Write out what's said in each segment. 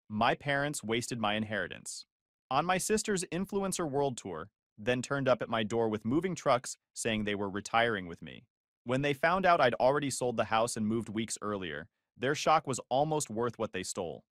My parents wasted my inheritance. On my sister's influencer world tour, then turned up at my door with moving trucks saying they were retiring with me. When they found out I'd already sold the house and moved weeks earlier, their shock was almost worth what they stole.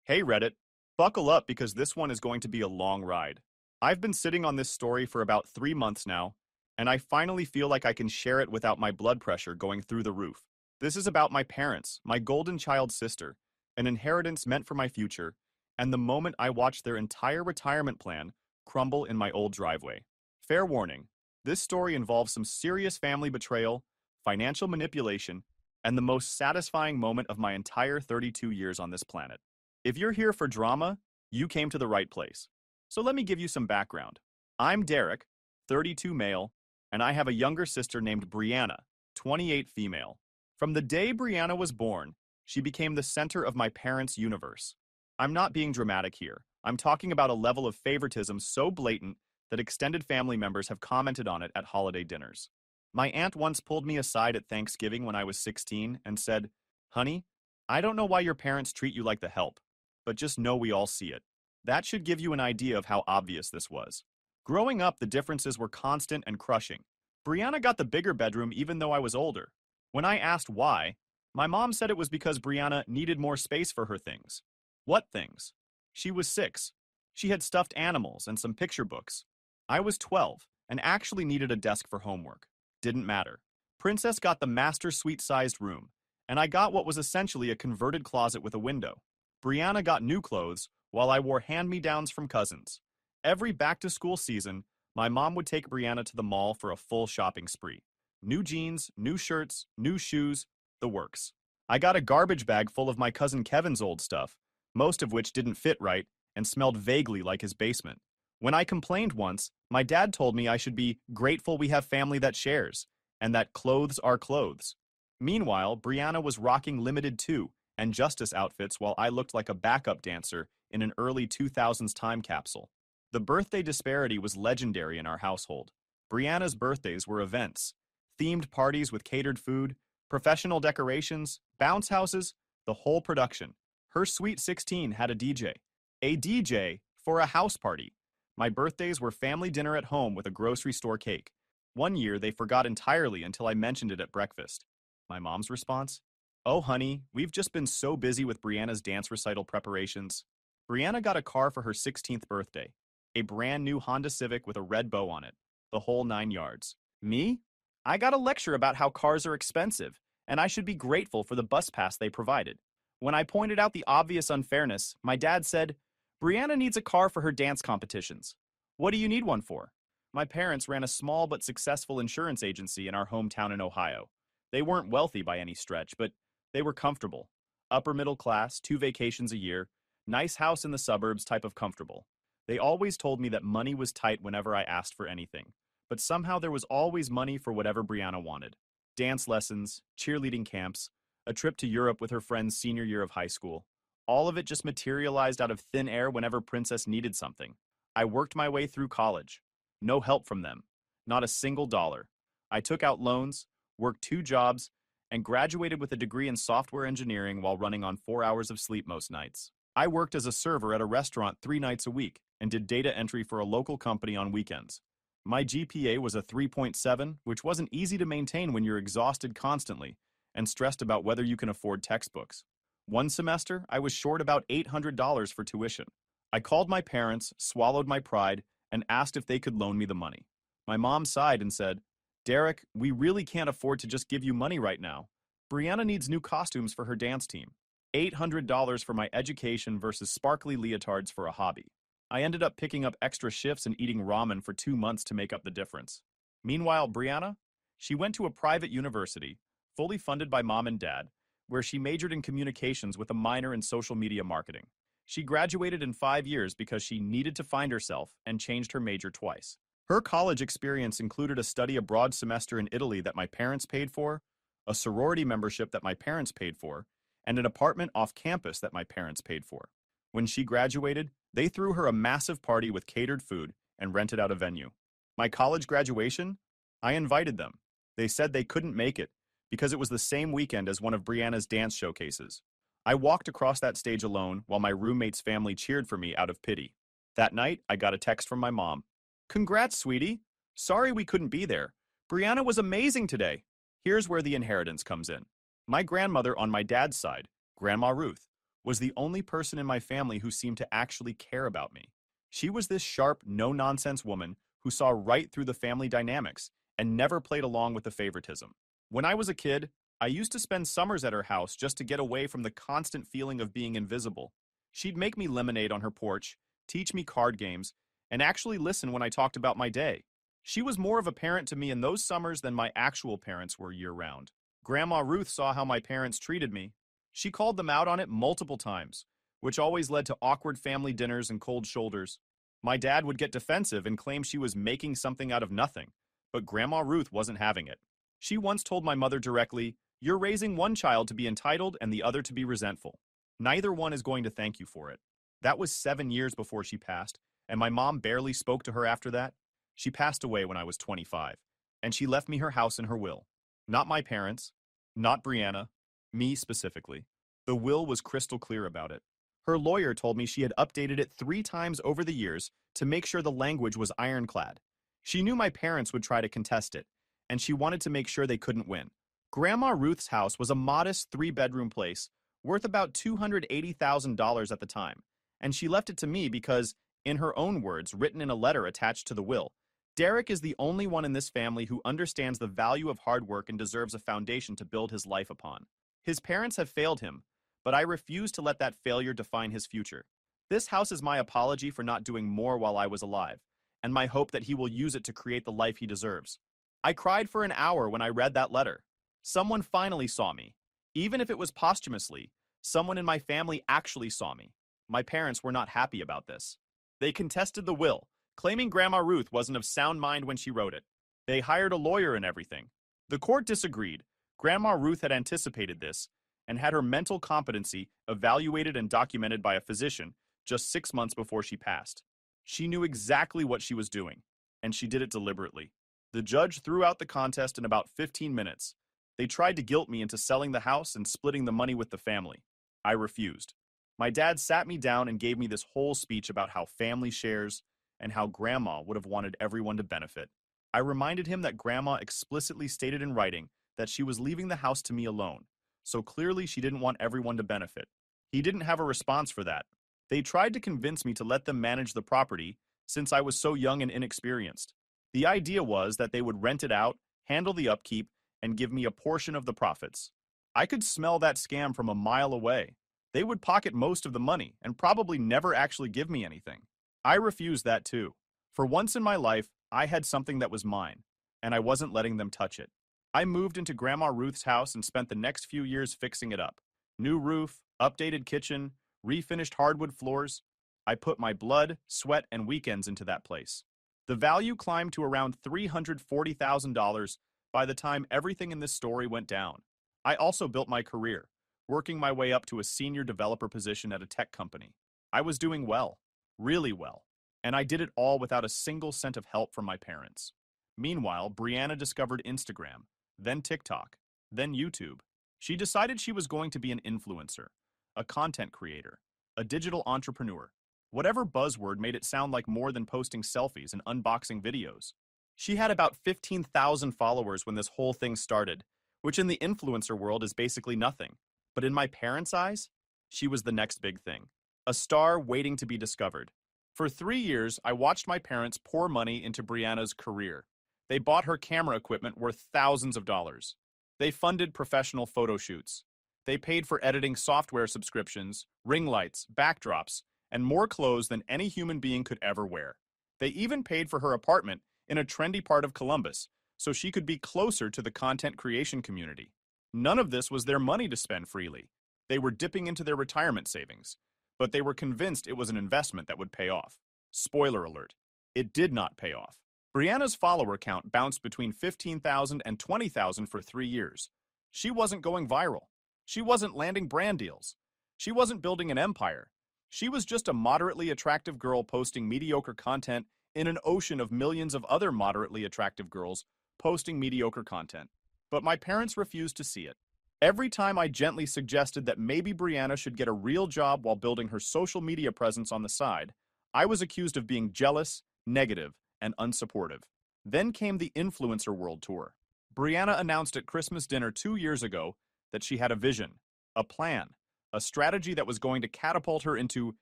Hey Reddit, buckle up because this one is going to be a long ride. I've been sitting on this story for about 3 months now, and I finally feel like I can share it without my blood pressure going through the roof. This is about my parents, my golden child sister, an inheritance meant for my future, and the moment I watched their entire retirement plan crumble in my old driveway. Fair warning, this story involves some serious family betrayal, financial manipulation, and the most satisfying moment of my entire 32 years on this planet. If you're here for drama, you came to the right place. So let me give you some background. I'm Derek, 32 male, and I have a younger sister named Brianna, 28 female. From the day Brianna was born, she became the center of my parents' universe. I'm not being dramatic here. I'm talking about a level of favoritism so blatant that extended family members have commented on it at holiday dinners. My aunt once pulled me aside at Thanksgiving when I was 16 and said, "Honey, I don't know why your parents treat you like the help, but just know we all see it." That should give you an idea of how obvious this was. Growing up, the differences were constant and crushing. Brianna got the bigger bedroom even though I was older. When I asked why, my mom said it was because Brianna needed more space for her things. What things? She was 6. She had stuffed animals and some picture books. I was 12 and actually needed a desk for homework. Didn't matter. Princess got the master suite-sized room, and I got what was essentially a converted closet with a window. Brianna got new clothes, while I wore hand-me-downs from cousins. Every back-to-school season, my mom would take Brianna to the mall for a full shopping spree. New jeans, new shirts, new shoes, the works. I got a garbage bag full of my cousin Kevin's old stuff, most of which didn't fit right and smelled vaguely like his basement. When I complained once, my dad told me I should be grateful we have family that shares, and that clothes are clothes. Meanwhile, Brianna was rocking Limited 2 and Justice outfits while I looked like a backup dancer in an early 2000s time capsule. The birthday disparity was legendary in our household. Brianna's birthdays were events, themed parties with catered food, professional decorations, bounce houses, the whole production. Her Sweet 16 had a DJ. A DJ for a house party. My birthdays were family dinner at home with a grocery store cake. One year, they forgot entirely until I mentioned it at breakfast. My mom's response? "Oh, honey, we've just been so busy with Brianna's dance recital preparations." Brianna got a car for her 16th birthday. A brand new Honda Civic with a red bow on it. The whole 9 yards. Me? I got a lecture about how cars are expensive, and I should be grateful for the bus pass they provided. When I pointed out the obvious unfairness, my dad said, "Brianna needs a car for her dance competitions." "What do you need one for?" My parents ran a small but successful insurance agency in our hometown in Ohio. They weren't wealthy by any stretch, but they were comfortable. Upper middle class, 2 vacations a year, nice house in the suburbs type of comfortable. They always told me that money was tight whenever I asked for anything, but somehow there was always money for whatever Brianna wanted. Dance lessons, cheerleading camps, a trip to Europe with her friend's senior year of high school. All of it just materialized out of thin air whenever Princess needed something. I worked my way through college. No help from them. Not a single dollar. I took out loans, worked 2 jobs, and graduated with a degree in software engineering while running on 4 hours of sleep most nights. I worked as a server at a restaurant 3 nights a week and did data entry for a local company on weekends. My GPA was a 3.7, which wasn't easy to maintain when you're exhausted constantly and stressed about whether you can afford textbooks. One semester, I was short about $800 for tuition. I called my parents, swallowed my pride, and asked if they could loan me the money. My mom sighed and said, "Derek, we really can't afford to just give you money right now. Brianna needs new costumes for her dance team. $800 for my education versus sparkly leotards for a hobby." I ended up picking up extra shifts and eating ramen for 2 months to make up the difference. Meanwhile, Brianna? She went to a private university, fully funded by mom and dad, where she majored in communications with a minor in social media marketing. She graduated in 5 years because she needed to find herself and changed her major twice. Her college experience included a study abroad semester in Italy that my parents paid for, a sorority membership that my parents paid for, and an apartment off campus that my parents paid for. When she graduated, they threw her a massive party with catered food and rented out a venue. My college graduation? I invited them. They said they couldn't make it because it was the same weekend as one of Brianna's dance showcases. I walked across that stage alone while my roommate's family cheered for me out of pity. That night, I got a text from my mom. Congrats, sweetie. Sorry we couldn't be there. Brianna was amazing today. Here's where the inheritance comes in. My grandmother on my dad's side, Grandma Ruth, was the only person in my family who seemed to actually care about me. She was this sharp, no-nonsense woman who saw right through the family dynamics and never played along with the favoritism. When I was a kid, I used to spend summers at her house just to get away from the constant feeling of being invisible. She'd make me lemonade on her porch, teach me card games, and actually listen when I talked about my day. She was more of a parent to me in those summers than my actual parents were year-round. Grandma Ruth saw how my parents treated me. She called them out on it multiple times, which always led to awkward family dinners and cold shoulders. My dad would get defensive and claim she was making something out of nothing, but Grandma Ruth wasn't having it. She once told my mother directly, "You're raising one child to be entitled and the other to be resentful. Neither one is going to thank you for it." That was 7 years before she passed, and my mom barely spoke to her after that. She passed away when I was 25, and she left me her house and her will. Not my parents, not Brianna, me specifically. The will was crystal clear about it. Her lawyer told me she had updated it 3 times over the years to make sure the language was ironclad. She knew my parents would try to contest it, and she wanted to make sure they couldn't win. Grandma Ruth's house was a modest 3-bedroom place worth about $280,000 at the time, and she left it to me because, in her own words, written in a letter attached to the will, Derek is the only one in this family who understands the value of hard work and deserves a foundation to build his life upon. His parents have failed him, but I refuse to let that failure define his future. This house is my apology for not doing more while I was alive, and my hope that he will use it to create the life he deserves. I cried for an hour when I read that letter. Someone finally saw me. Even if it was posthumously, someone in my family actually saw me. My parents were not happy about this. They contested the will, claiming Grandma Ruth wasn't of sound mind when she wrote it. They hired a lawyer and everything. The court disagreed. Grandma Ruth had anticipated this and had her mental competency evaluated and documented by a physician just 6 months before she passed. She knew exactly what she was doing, and she did it deliberately. The judge threw out the contest in about 15 minutes. They tried to guilt me into selling the house and splitting the money with the family. I refused. My dad sat me down and gave me this whole speech about how family shares and how Grandma would have wanted everyone to benefit. I reminded him that Grandma explicitly stated in writing that she was leaving the house to me alone, so clearly she didn't want everyone to benefit. He didn't have a response for that. They tried to convince me to let them manage the property since I was so young and inexperienced. The idea was that they would rent it out, handle the upkeep, and give me a portion of the profits. I could smell that scam from a mile away. They would pocket most of the money and probably never actually give me anything. I refused that too. For once in my life, I had something that was mine, and I wasn't letting them touch it. I moved into Grandma Ruth's house and spent the next few years fixing it up. New roof, updated kitchen, refinished hardwood floors. I put my blood, sweat, and weekends into that place. The value climbed to around $340,000 by the time everything in this story went down. I also built my career, working my way up to a senior developer position at a tech company. I was doing well, really well, and I did it all without a single cent of help from my parents. Meanwhile, Brianna discovered Instagram, then TikTok, then YouTube. She decided she was going to be an influencer, a content creator, a digital entrepreneur. Whatever buzzword made it sound like more than posting selfies and unboxing videos. She had about 15,000 followers when this whole thing started, which in the influencer world is basically nothing. But in my parents' eyes, she was the next big thing. A star waiting to be discovered. For 3 years, I watched my parents pour money into Brianna's career. They bought her camera equipment worth thousands of dollars. They funded professional photo shoots. They paid for editing software subscriptions, ring lights, backdrops, and more clothes than any human being could ever wear. They even paid for her apartment in a trendy part of Columbus so she could be closer to the content creation community. None of this was their money to spend freely. They were dipping into their retirement savings, but they were convinced it was an investment that would pay off. Spoiler alert, it did not pay off. Brianna's follower count bounced between 15,000 and 20,000 for 3 years. She wasn't going viral. She wasn't landing brand deals. She wasn't building an empire. She was just a moderately attractive girl posting mediocre content in an ocean of millions of other moderately attractive girls posting mediocre content. But my parents refused to see it. Every time I gently suggested that maybe Brianna should get a real job while building her social media presence on the side, I was accused of being jealous, negative, and unsupportive. Then came the Influencer World Tour. Brianna announced at Christmas dinner 2 years ago that she had a vision, a plan, a strategy that was going to catapult her into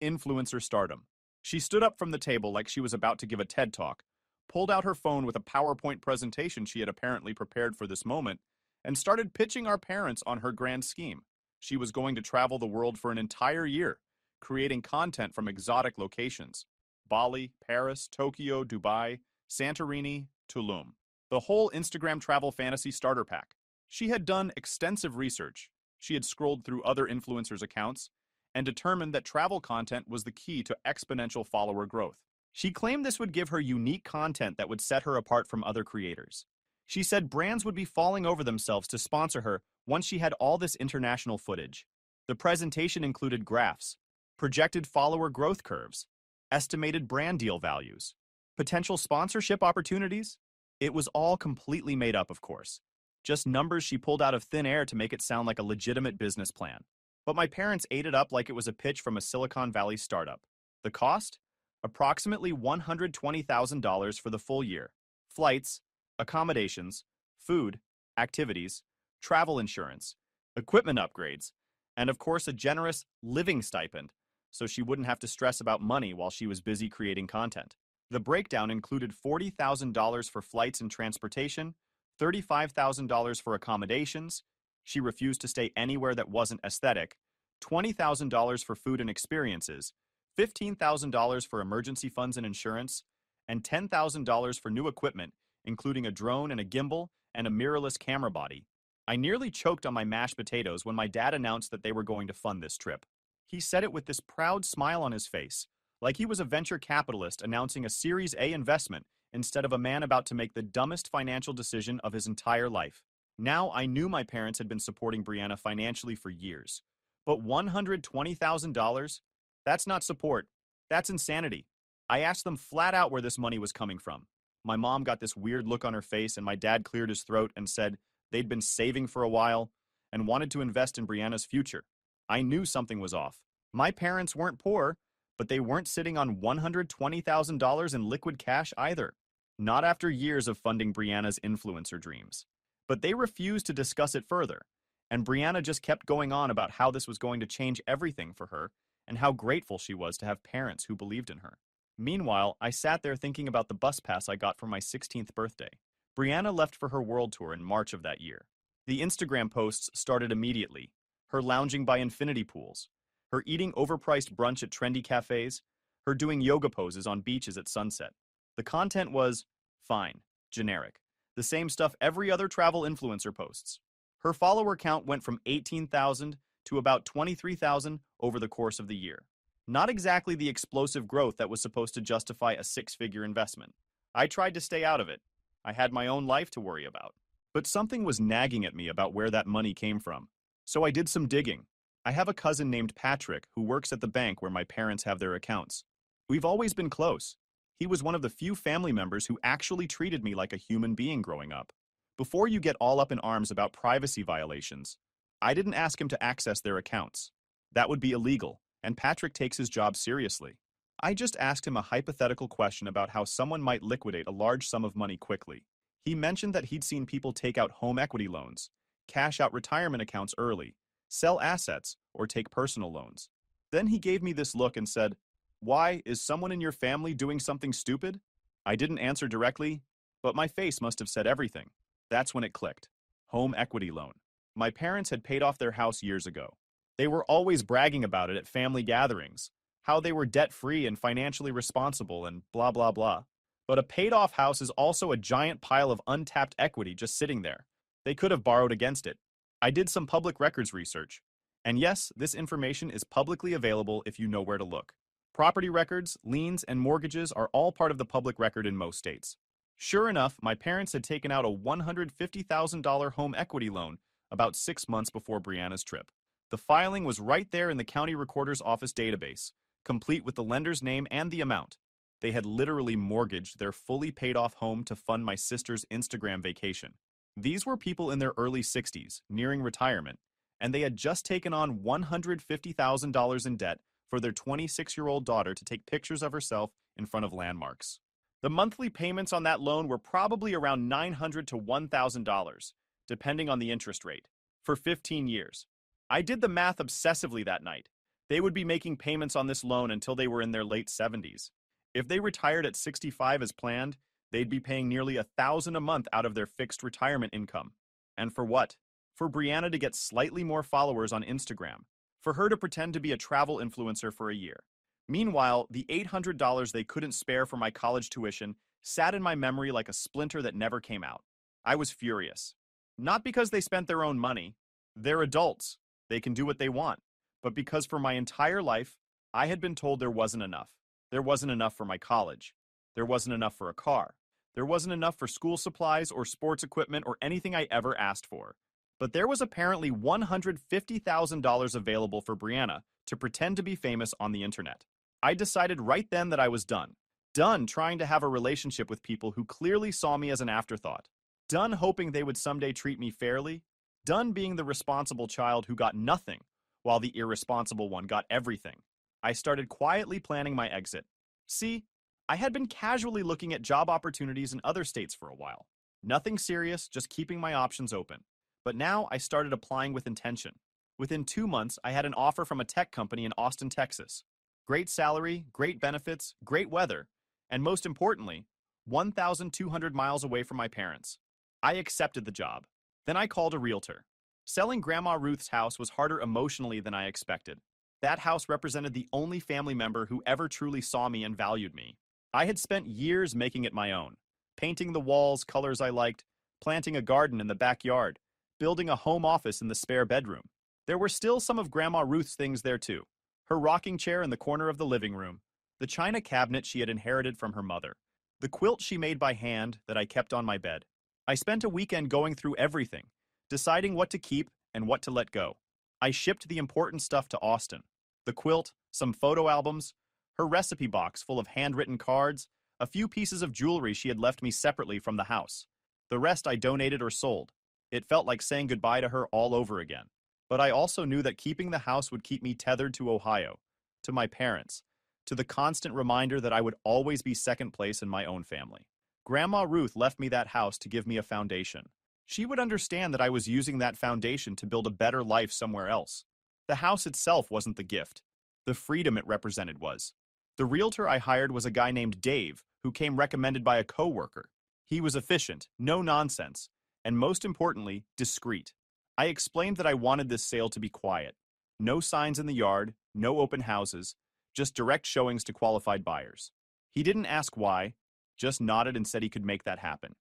influencer stardom. She stood up from the table like she was about to give a TED Talk, pulled out her phone with a PowerPoint presentation she had apparently prepared for this moment, and started pitching our parents on her grand scheme. She was going to travel the world for an entire year, creating content from exotic locations: Bali, Paris, Tokyo, Dubai, Santorini, Tulum. The whole Instagram travel fantasy starter pack. She had done extensive research. She had scrolled through other influencers' accounts and determined that travel content was the key to exponential follower growth. She claimed this would give her unique content that would set her apart from other creators. She said brands would be falling over themselves to sponsor her once she had all this international footage. The presentation included graphs, projected follower growth curves, estimated brand deal values, potential sponsorship opportunities. It was all completely made up, of course. Just numbers she pulled out of thin air to make it sound like a legitimate business plan. But my parents ate it up like it was a pitch from a Silicon Valley startup. The cost? Approximately $120,000 for the full year. Flights, accommodations, food, activities, travel insurance, equipment upgrades, and of course a generous living stipend, so she wouldn't have to stress about money while she was busy creating content. The breakdown included $40,000 for flights and transportation, $35,000 for accommodations. She refused to stay anywhere that wasn't aesthetic, $20,000 for food and experiences, $15,000 for emergency funds and insurance, and $10,000 for new equipment, including a drone and a gimbal and a mirrorless camera body. I nearly choked on my mashed potatoes when my dad announced that they were going to fund this trip. He said it with this proud smile on his face, like he was a venture capitalist announcing a Series A investment instead of a man about to make the dumbest financial decision of his entire life. Now I knew my parents had been supporting Brianna financially for years. But $120,000? That's not support. That's insanity. I asked them flat out where this money was coming from. My mom got this weird look on her face, and my dad cleared his throat and said they'd been saving for a while and wanted to invest in Brianna's future. I knew something was off. My parents weren't poor, but they weren't sitting on $120,000 in liquid cash either. Not after years of funding Brianna's influencer dreams. But they refused to discuss it further, and Brianna just kept going on about how this was going to change everything for her and how grateful she was to have parents who believed in her. Meanwhile, I sat there thinking about the bus pass I got for my 16th birthday. Brianna left for her world tour in March of that year. The Instagram posts started immediately. Her lounging by infinity pools, her eating overpriced brunch at trendy cafes, her doing yoga poses on beaches at sunset. The content was fine, generic, the same stuff every other travel influencer posts. Her follower count went from 18,000 to about 23,000 over the course of the year. Not exactly the explosive growth that was supposed to justify a six-figure investment. I tried to stay out of it. I had my own life to worry about. But something was nagging at me about where that money came from. So I did some digging. I have a cousin named Patrick who works at the bank where my parents have their accounts. We've always been close. He was one of the few family members who actually treated me like a human being growing up. Before you get all up in arms about privacy violations, I didn't ask him to access their accounts. That would be illegal, and Patrick takes his job seriously. I just asked him a hypothetical question about how someone might liquidate a large sum of money quickly. He mentioned that he'd seen people take out home equity loans, cash out retirement accounts early, sell assets, or take personal loans. Then he gave me this look and said, "Why, is someone in your family doing something stupid?" I didn't answer directly, but my face must have said everything. That's when it clicked. Home equity loan. My parents had paid off their house years ago. They were always bragging about it at family gatherings, how they were debt-free and financially responsible and blah blah blah. But a paid-off house is also a giant pile of untapped equity just sitting there. They could have borrowed against it. I did some public records research. And yes, this information is publicly available if you know where to look. Property records, liens, and mortgages are all part of the public record in most states. Sure enough, my parents had taken out a $150,000 home equity loan about 6 months before Brianna's trip. The filing was right there in the county recorder's office database, complete with the lender's name and the amount. They had literally mortgaged their fully paid-off home to fund my sister's Instagram vacation. These were people in their early 60s, nearing retirement, and they had just taken on $150,000 in debt for their 26-year-old daughter to take pictures of herself in front of landmarks. The monthly payments on that loan were probably around $900 to $1,000, depending on the interest rate, for 15 years. I did the math obsessively that night. They would be making payments on this loan until they were in their late 70s. If they retired at 65 as planned, they'd be paying nearly $1,000 a month out of their fixed retirement income. And for what? For Brianna to get slightly more followers on Instagram, for her to pretend to be a travel influencer for a year. Meanwhile, the $800 they couldn't spare for my college tuition sat in my memory like a splinter that never came out. I was furious. Not because they spent their own money. They're adults. They can do what they want. But because for my entire life, I had been told there wasn't enough. There wasn't enough for my college. There wasn't enough for a car. There wasn't enough for school supplies or sports equipment or anything I ever asked for. But there was apparently $150,000 available for Brianna to pretend to be famous on the internet. I decided right then that I was done. Done trying to have a relationship with people who clearly saw me as an afterthought. Done hoping they would someday treat me fairly. Done being the responsible child who got nothing, while the irresponsible one got everything. I started quietly planning my exit. See, I had been casually looking at job opportunities in other states for a while. Nothing serious, just keeping my options open. But now I started applying with intention. Within 2 months, I had an offer from a tech company in Austin, Texas. Great salary, great benefits, great weather, and most importantly, 1,200 miles away from my parents. I accepted the job. Then I called a realtor. Selling Grandma Ruth's house was harder emotionally than I expected. That house represented the only family member who ever truly saw me and valued me. I had spent years making it my own, painting the walls colors I liked, planting a garden in the backyard, building a home office in the spare bedroom. There were still some of Grandma Ruth's things there too. Her rocking chair in the corner of the living room, the china cabinet she had inherited from her mother, the quilt she made by hand that I kept on my bed. I spent a weekend going through everything, deciding what to keep and what to let go. I shipped the important stuff to Austin. The quilt, some photo albums, her recipe box full of handwritten cards, a few pieces of jewelry she had left me separately from the house. The rest I donated or sold. It felt like saying goodbye to her all over again. But I also knew that keeping the house would keep me tethered to Ohio, to my parents, to the constant reminder that I would always be second place in my own family. Grandma Ruth left me that house to give me a foundation. She would understand that I was using that foundation to build a better life somewhere else. The house itself wasn't the gift. The freedom it represented was. The realtor I hired was a guy named Dave, who came recommended by a coworker. He was efficient, no nonsense, and most importantly, discreet. I explained that I wanted this sale to be quiet. No signs in the yard, no open houses, just direct showings to qualified buyers. He didn't ask why, just nodded and said he could make that happen.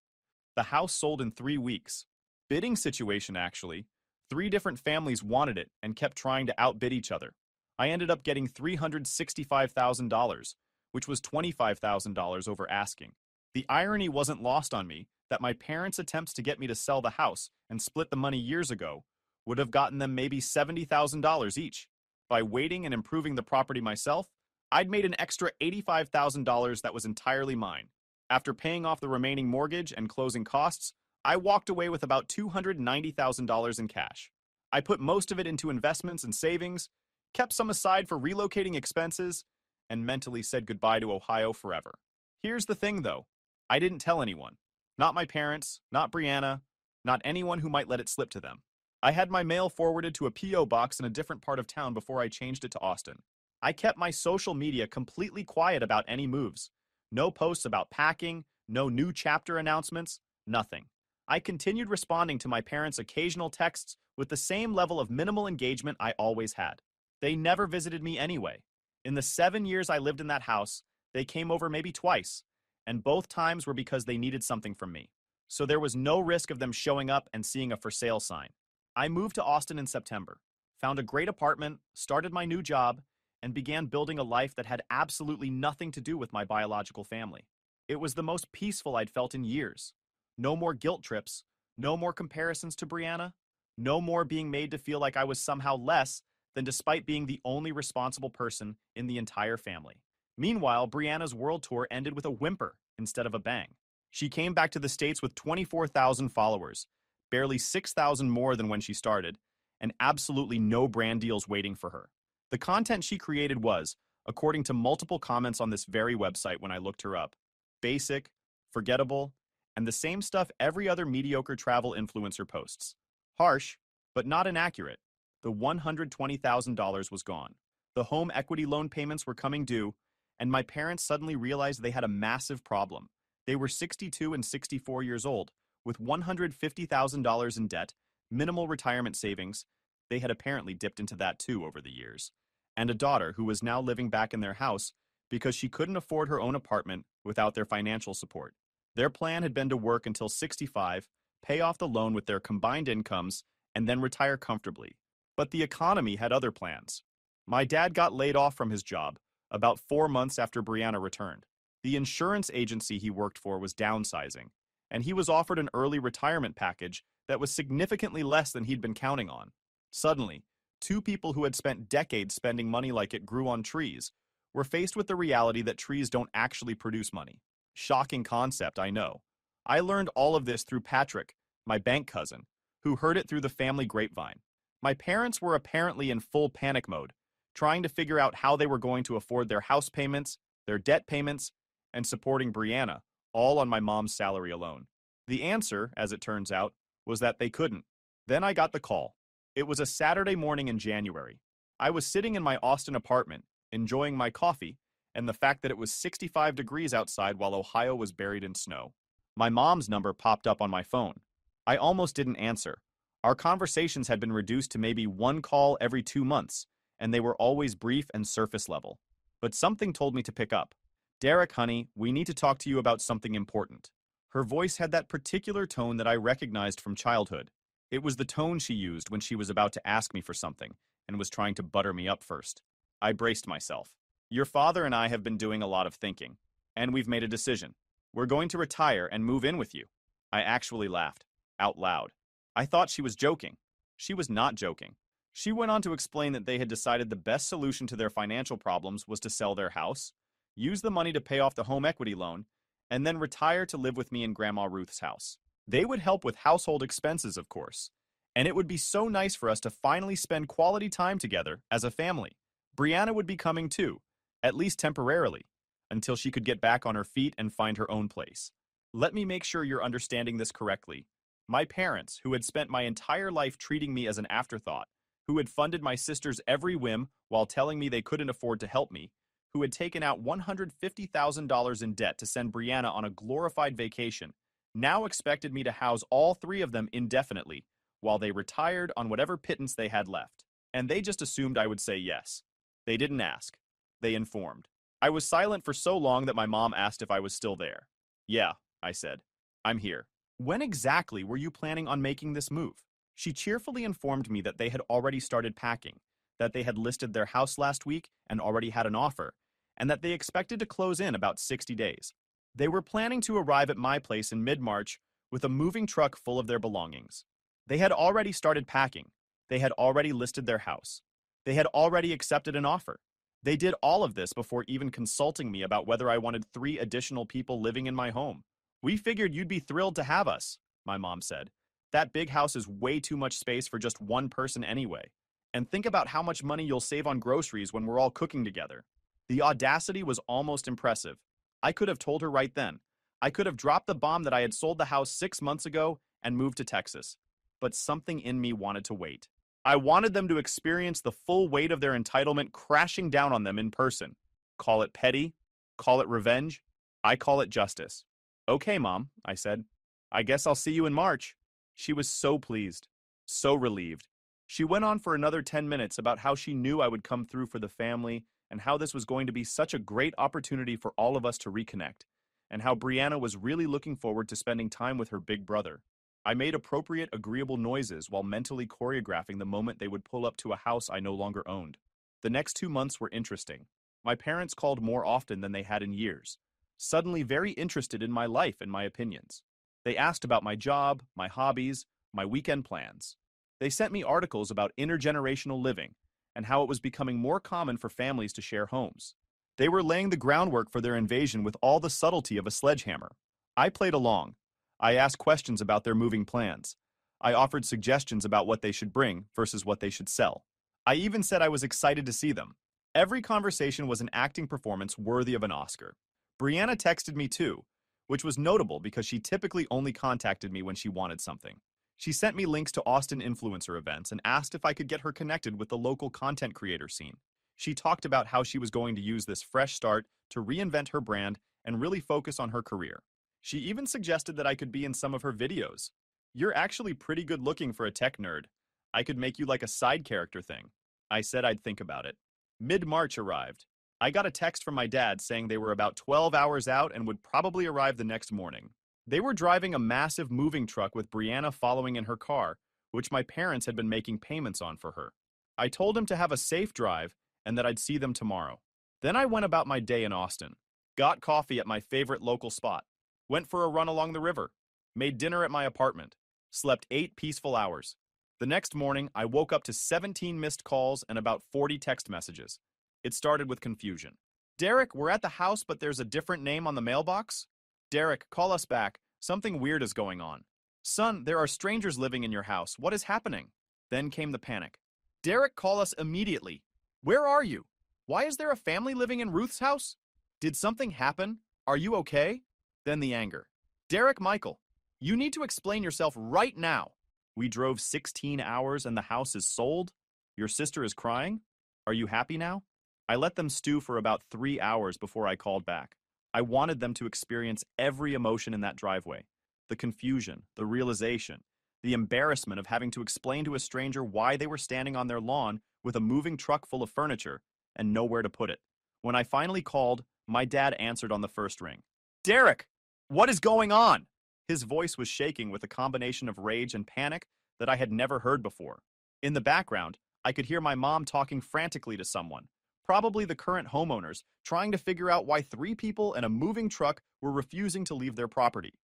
The house sold in 3 weeks. Bidding situation, actually. 3 different families wanted it and kept trying to outbid each other. I ended up getting $365,000, which was $25,000 over asking. The irony wasn't lost on me that my parents' attempts to get me to sell the house and split the money years ago would have gotten them maybe $70,000 each. By waiting and improving the property myself, I'd made an extra $85,000 that was entirely mine. After paying off the remaining mortgage and closing costs, I walked away with about $290,000 in cash. I put most of it into investments and savings, kept some aside for relocating expenses, and mentally said goodbye to Ohio forever. Here's the thing, though. I didn't tell anyone. Not my parents, not Brianna, not anyone who might let it slip to them. I had my mail forwarded to a P.O. box in a different part of town before I changed it to Austin. I kept my social media completely quiet about any moves. No posts about packing, no new chapter announcements, nothing. I continued responding to my parents' occasional texts with the same level of minimal engagement I always had. They never visited me anyway. In the 7 years I lived in that house, they came over maybe twice, and both times were because they needed something from me. So there was no risk of them showing up and seeing a for sale sign. I moved to Austin in September, found a great apartment, started my new job, and began building a life that had absolutely nothing to do with my biological family. It was the most peaceful I'd felt in years. No more guilt trips, no more comparisons to Brianna, no more being made to feel like I was somehow less than despite being the only responsible person in the entire family. Meanwhile, Brianna's world tour ended with a whimper instead of a bang. She came back to the States with 24,000 followers, barely 6,000 more than when she started, and absolutely no brand deals waiting for her. The content she created was, according to multiple comments on this very website when I looked her up, basic, forgettable, and the same stuff every other mediocre travel influencer posts. Harsh, but not inaccurate. The $120,000 was gone. The home equity loan payments were coming due, and my parents suddenly realized they had a massive problem. They were 62 and 64 years old, with $150,000 in debt, minimal retirement savings. They had apparently dipped into that too over the years. And a daughter who was now living back in their house because she couldn't afford her own apartment without their financial support. Their plan had been to work until 65, pay off the loan with their combined incomes, and then retire comfortably. But the economy had other plans. My dad got laid off from his job about 4 months after Brianna returned. The insurance agency he worked for was downsizing, and he was offered an early retirement package that was significantly less than he'd been counting on. Suddenly, two people who had spent decades spending money like it grew on trees were faced with the reality that trees don't actually produce money. Shocking concept, I know. I learned all of this through Patrick, my bank cousin, who heard it through the family grapevine. My parents were apparently in full panic mode, trying to figure out how they were going to afford their house payments, their debt payments, and supporting Brianna, all on my mom's salary alone. The answer, as it turns out, was that they couldn't. Then I got the call. It was a Saturday morning in January. I was sitting in my Austin apartment, enjoying my coffee, and the fact that it was 65 degrees outside while Ohio was buried in snow. My mom's number popped up on my phone. I almost didn't answer. Our conversations had been reduced to maybe one call every 2 months, and they were always brief and surface level. But something told me to pick up. "Derek, honey, we need to talk to you about something important." Her voice had that particular tone that I recognized from childhood. It was the tone she used when she was about to ask me for something and was trying to butter me up first. I braced myself. "Your father and I have been doing a lot of thinking, and we've made a decision. We're going to retire and move in with you." I actually laughed, out loud. I thought she was joking. She was not joking. She went on to explain that they had decided the best solution to their financial problems was to sell their house, use the money to pay off the home equity loan, and then retire to live with me in Grandma Ruth's house. They would help with household expenses, of course, and it would be so nice for us to finally spend quality time together as a family. Brianna would be coming too, at least temporarily, until she could get back on her feet and find her own place. Let me make sure you're understanding this correctly. My parents, who had spent my entire life treating me as an afterthought, who had funded my sister's every whim while telling me they couldn't afford to help me, who had taken out $150,000 in debt to send Brianna on a glorified vacation, now expected me to house all three of them indefinitely, while they retired on whatever pittance they had left. And they just assumed I would say yes. They didn't ask. They informed. I was silent for so long that my mom asked if I was still there. "Yeah," I said. "I'm here." "When exactly were you planning on making this move?" She cheerfully informed me that they had already started packing, that they had listed their house last week and already had an offer, and that they expected to close in about 60 days. They were planning to arrive at my place in mid-March with a moving truck full of their belongings. They had already started packing. They had already listed their house. They had already accepted an offer. They did all of this before even consulting me about whether I wanted 3 additional people living in my home. "We figured you'd be thrilled to have us," my mom said. "That big house is way too much space for just one person anyway. And think about how much money you'll save on groceries when we're all cooking together." The audacity was almost impressive. I could have told her right then. I could have dropped the bomb that I had sold the house 6 months ago and moved to Texas. But something in me wanted to wait. I wanted them to experience the full weight of their entitlement crashing down on them in person. Call it petty, call it revenge, I call it justice. "Okay, Mom," I said. "I guess I'll see you in March." She was so pleased, so relieved. She went on for another 10 minutes about how she knew I would come through for the family and how this was going to be such a great opportunity for all of us to reconnect, and how Brianna was really looking forward to spending time with her big brother. I made appropriate, agreeable noises while mentally choreographing the moment they would pull up to a house I no longer owned. The next 2 months were interesting. My parents called more often than they had in years, suddenly very interested in my life and my opinions. They asked about my job, my hobbies, my weekend plans. They sent me articles about intergenerational living and how it was becoming more common for families to share homes. They were laying the groundwork for their invasion with all the subtlety of a sledgehammer. I played along. I asked questions about their moving plans. I offered suggestions about what they should bring versus what they should sell. I even said I was excited to see them. Every conversation was an acting performance worthy of an Oscar. Brianna texted me too, which was notable because she typically only contacted me when she wanted something. She sent me links to Austin influencer events and asked if I could get her connected with the local content creator scene. She talked about how she was going to use this fresh start to reinvent her brand and really focus on her career. She even suggested that I could be in some of her videos. You're actually pretty good looking for a tech nerd. I could make you like a side character thing. I said I'd think about it. Mid-March arrived. I got a text from my dad saying they were about 12 hours out and would probably arrive the next morning. They were driving a massive moving truck with Brianna following in her car, which my parents had been making payments on for her. I told him to have a safe drive and that I'd see them tomorrow. Then I went about my day in Austin. Got coffee at my favorite local spot. Went for a run along the river. Made dinner at my apartment. Slept 8 peaceful hours. The next morning, I woke up to 17 missed calls and about 40 text messages. It started with confusion. Derek, we're at the house, but there's a different name on the mailbox? Derek, call us back. Something weird is going on. Son, there are strangers living in your house. What is happening? Then came the panic. Derek, call us immediately. Where are you? Why is there a family living in Ruth's house? Did something happen? Are you okay? Then the anger. Derek Michael, you need to explain yourself right now. We drove 16 hours and the house is sold? Your sister is crying? Are you happy now? I let them stew for about 3 hours before I called back. I wanted them to experience every emotion in that driveway. The confusion, the realization, the embarrassment of having to explain to a stranger why they were standing on their lawn with a moving truck full of furniture and nowhere to put it. When I finally called, my dad answered on the first ring. Derek, what is going on? His voice was shaking with a combination of rage and panic that I had never heard before. In the background, I could hear my mom talking frantically to someone, probably the current homeowners, trying to figure out why 3 people and a moving truck were refusing to leave their property.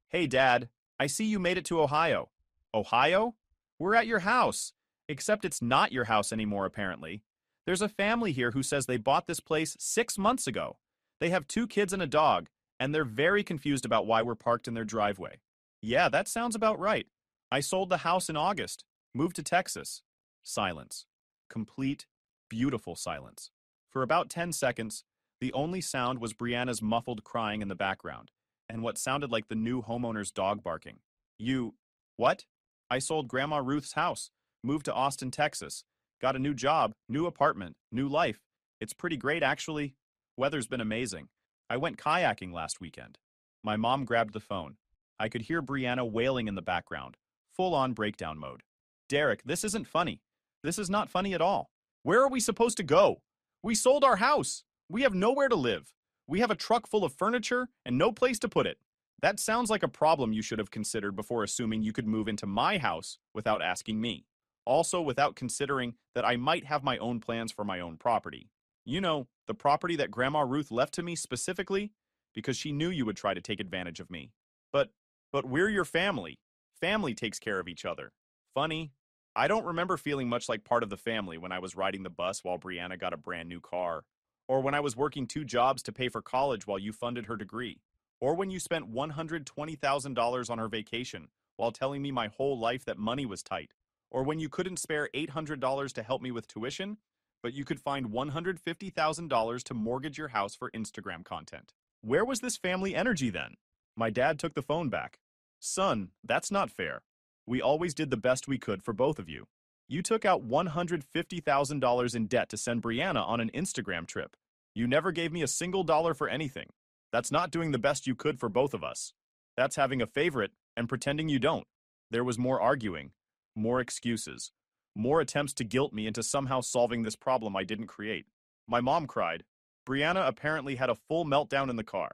Hey, Dad, I see you made it to Ohio. Ohio? We're at your house. Except it's not your house anymore, apparently. There's a family here who says they bought this place 6 months ago. They have 2 kids and a dog, and they're very confused about why we're parked in their driveway. Yeah, that sounds about right. I sold the house in August, moved to Texas. Silence. Complete, beautiful silence. For about 10 seconds, the only sound was Brianna's muffled crying in the background, and what sounded like the new homeowner's dog barking. What? I sold Grandma Ruth's house, moved to Austin, Texas, got a new job, new apartment, new life. It's pretty great, actually. Weather's been amazing. I went kayaking last weekend. My mom grabbed the phone. I could hear Brianna wailing in the background, full-on breakdown mode. Derek, this isn't funny. This is not funny at all. Where are we supposed to go? We sold our house. We have nowhere to live. We have a truck full of furniture and no place to put it. That sounds like a problem you should have considered before assuming you could move into my house without asking me. Also, without considering that I might have my own plans for my own property. You know, the property that Grandma Ruth left to me specifically because she knew you would try to take advantage of me. But we're your family. Family takes care of each other. Funny. I don't remember feeling much like part of the family when I was riding the bus while Brianna got a brand new car. Or when I was working 2 jobs to pay for college while you funded her degree. Or when you spent $120,000 on her vacation while telling me my whole life that money was tight. Or when you couldn't spare $800 to help me with tuition, but you could find $150,000 to mortgage your house for Instagram content. Where was this family energy then? My dad took the phone back. Son, that's not fair. We always did the best we could for both of you. You took out $150,000 in debt to send Brianna on an Instagram trip. You never gave me a single dollar for anything. That's not doing the best you could for both of us. That's having a favorite and pretending you don't. There was more arguing, more excuses, more attempts to guilt me into somehow solving this problem I didn't create. My mom cried. Brianna apparently had a full meltdown in the car.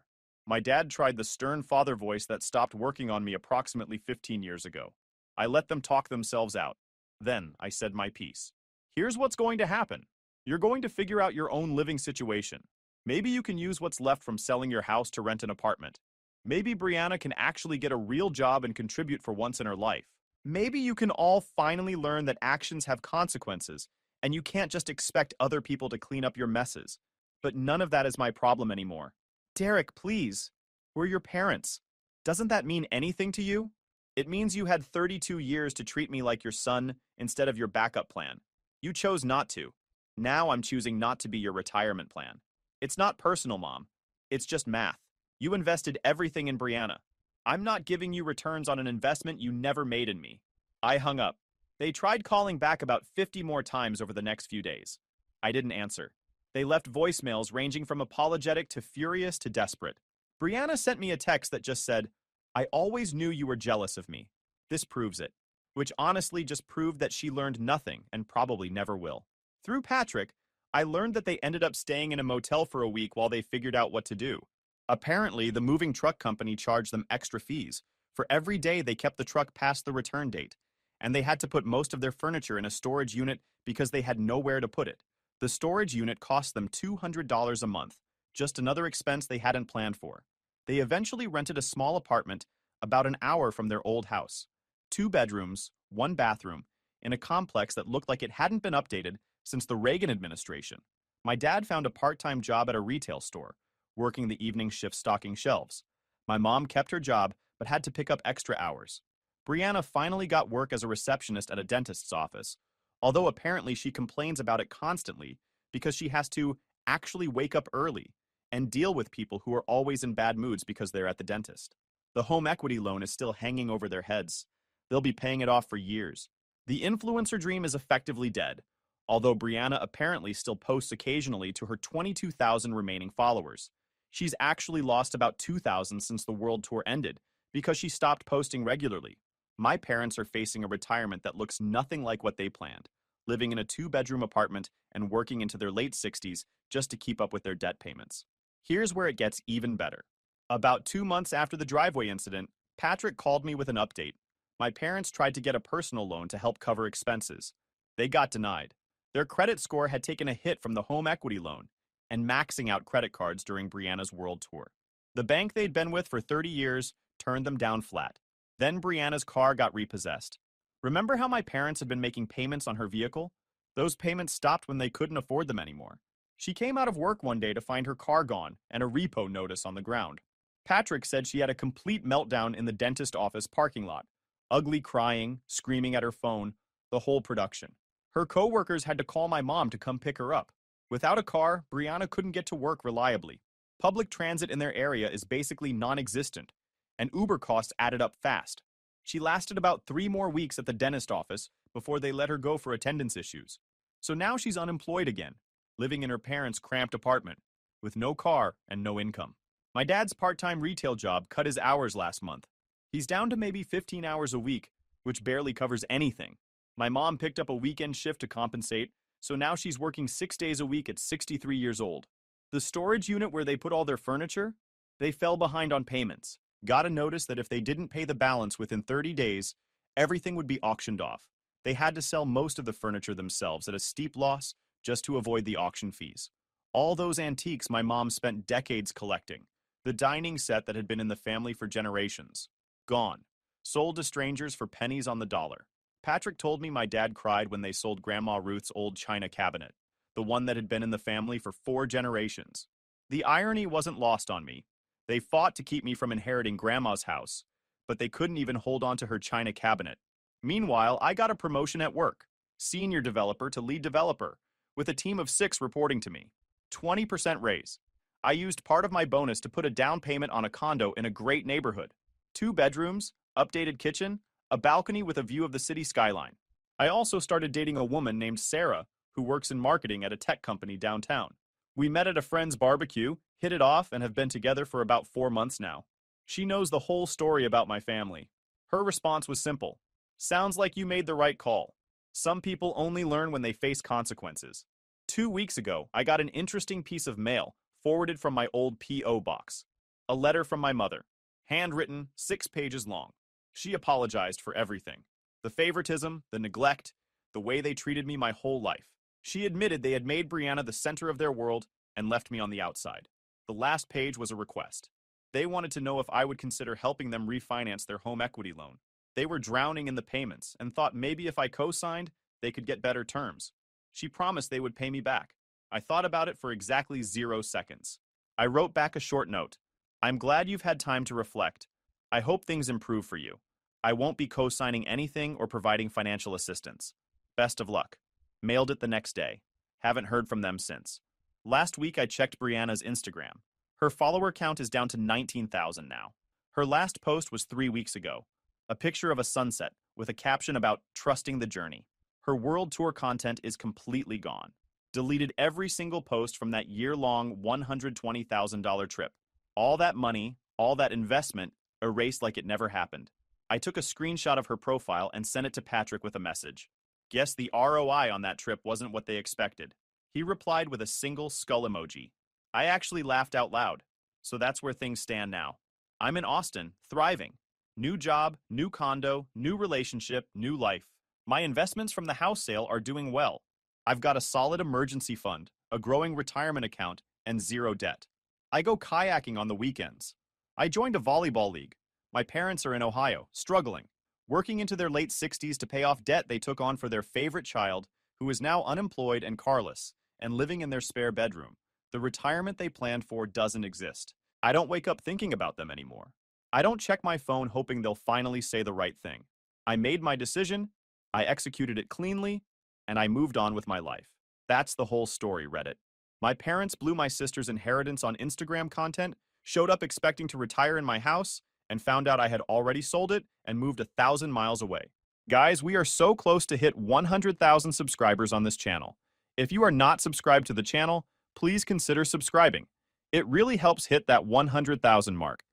My dad tried the stern father voice that stopped working on me approximately 15 years ago. I let them talk themselves out. Then I said my piece. Here's what's going to happen. You're going to figure out your own living situation. Maybe you can use what's left from selling your house to rent an apartment. Maybe Brianna can actually get a real job and contribute for once in her life. Maybe you can all finally learn that actions have consequences, and you can't just expect other people to clean up your messes. But none of that is my problem anymore. Derek, please. We're your parents. Doesn't that mean anything to you? It means you had 32 years to treat me like your son instead of your backup plan. You chose not to. Now I'm choosing not to be your retirement plan. It's not personal, Mom. It's just math. You invested everything in Brianna. I'm not giving you returns on an investment you never made in me. I hung up. They tried calling back about 50 more times over the next few days. I didn't answer. They left voicemails ranging from apologetic to furious to desperate. Brianna sent me a text that just said, "I always knew you were jealous of me. This proves it." Which honestly just proved that she learned nothing and probably never will. Through Patrick, I learned that they ended up staying in a motel for a week while they figured out what to do. Apparently, the moving truck company charged them extra fees for every day they kept the truck past the return date, and they had to put most of their furniture in a storage unit because they had nowhere to put it. The storage unit cost them $200 a month, just another expense they hadn't planned for. They eventually rented a small apartment about an hour from their old house. 2 bedrooms, 1 bathroom, in a complex that looked like it hadn't been updated since the Reagan administration. My dad found a part-time job at a retail store, working the evening shift stocking shelves. My mom kept her job but had to pick up extra hours. Brianna finally got work as a receptionist at a dentist's office, although apparently she complains about it constantly because she has to actually wake up early and deal with people who are always in bad moods because they're at the dentist. The home equity loan is still hanging over their heads. They'll be paying it off for years. The influencer dream is effectively dead, although Brianna apparently still posts occasionally to her 22,000 remaining followers. She's actually lost about 2,000 since the world tour ended because she stopped posting regularly. My parents are facing a retirement that looks nothing like what they planned, living in a 2 bedroom apartment and working into their late 60s just to keep up with their debt payments. Here's where it gets even better. About 2 months after the driveway incident, Patrick called me with an update. My parents tried to get a personal loan to help cover expenses. They got denied. Their credit score had taken a hit from the home equity loan and maxing out credit cards during Brianna's world tour. The bank they'd been with for 30 years turned them down flat. Then Brianna's car got repossessed. Remember how my parents had been making payments on her vehicle? Those payments stopped when they couldn't afford them anymore. She came out of work one day to find her car gone and a repo notice on the ground. Patrick said she had a complete meltdown in the dentist office parking lot. Ugly crying, screaming at her phone, the whole production. Her coworkers had to call my mom to come pick her up. Without a car, Brianna couldn't get to work reliably. Public transit in their area is basically non-existent, and Uber costs added up fast. She lasted about 3 more weeks at the dentist office before they let her go for attendance issues. So now she's unemployed again, living in her parents' cramped apartment, with no car and no income. My dad's part-time retail job cut his hours last month. He's down to maybe 15 hours a week, which barely covers anything. My mom picked up a weekend shift to compensate, so now she's working 6 days a week at 63 years old. The storage unit where they put all their furniture? They fell behind on payments. Got a notice that if they didn't pay the balance within 30 days, everything would be auctioned off. They had to sell most of the furniture themselves at a steep loss just to avoid the auction fees. All those antiques my mom spent decades collecting. The dining set that had been in the family for generations. Gone. Sold to strangers for pennies on the dollar. Patrick told me my dad cried when they sold Grandma Ruth's old china cabinet, the one that had been in the family for 4 generations. The irony wasn't lost on me. They fought to keep me from inheriting Grandma's house, but they couldn't even hold on to her china cabinet. Meanwhile, I got a promotion at work, senior developer to lead developer, with a team of 6 reporting to me. 20% raise. I used part of my bonus to put a down payment on a condo in a great neighborhood. 2 bedrooms, updated kitchen, a balcony with a view of the city skyline. I also started dating a woman named Sarah, who works in marketing at a tech company downtown. We met at a friend's barbecue, hit it off, and have been together for about 4 months now. She knows the whole story about my family. Her response was simple. Sounds like you made the right call. Some people only learn when they face consequences. 2 weeks ago, I got an interesting piece of mail forwarded from my old P.O. box. A letter from my mother. Handwritten, 6 pages long. She apologized for everything. The favoritism, the neglect, the way they treated me my whole life. She admitted they had made Brianna the center of their world and left me on the outside. The last page was a request. They wanted to know if I would consider helping them refinance their home equity loan. They were drowning in the payments and thought maybe if I co-signed, they could get better terms. She promised they would pay me back. I thought about it for exactly 0 seconds. I wrote back a short note. I'm glad you've had time to reflect. I hope things improve for you. I won't be co-signing anything or providing financial assistance. Best of luck. Mailed it the next day. Haven't heard from them since. Last week I checked Brianna's Instagram. Her follower count is down to 19,000 now. Her last post was 3 weeks ago. A picture of a sunset with a caption about trusting the journey. Her world tour content is completely gone. Deleted every single post from that year-long $120,000 trip. All that money, all that investment, erased like it never happened. I took a screenshot of her profile and sent it to Patrick with a message. Guess the ROI on that trip wasn't what they expected. He replied with a single skull emoji. I actually laughed out loud. So that's where things stand now. I'm in Austin, thriving. New job, new condo, new relationship, new life. My investments from the house sale are doing well. I've got a solid emergency fund, a growing retirement account, and zero debt. I go kayaking on the weekends. I joined a volleyball league. My parents are in Ohio, struggling, working into their late 60s to pay off debt they took on for their favorite child, who is now unemployed and carless, and living in their spare bedroom. The retirement they planned for doesn't exist. I don't wake up thinking about them anymore. I don't check my phone hoping they'll finally say the right thing. I made my decision, I executed it cleanly, and I moved on with my life. That's the whole story, Reddit. My parents blew my sister's inheritance on Instagram content, showed up expecting to retire in my house, and found out I had already sold it and moved 1,000 miles away. Guys, we are so close to hit 100,000 subscribers on this channel. If you are not subscribed to the channel, please consider subscribing. It really helps hit that 100,000 mark.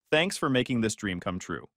Thanks for making this dream come true.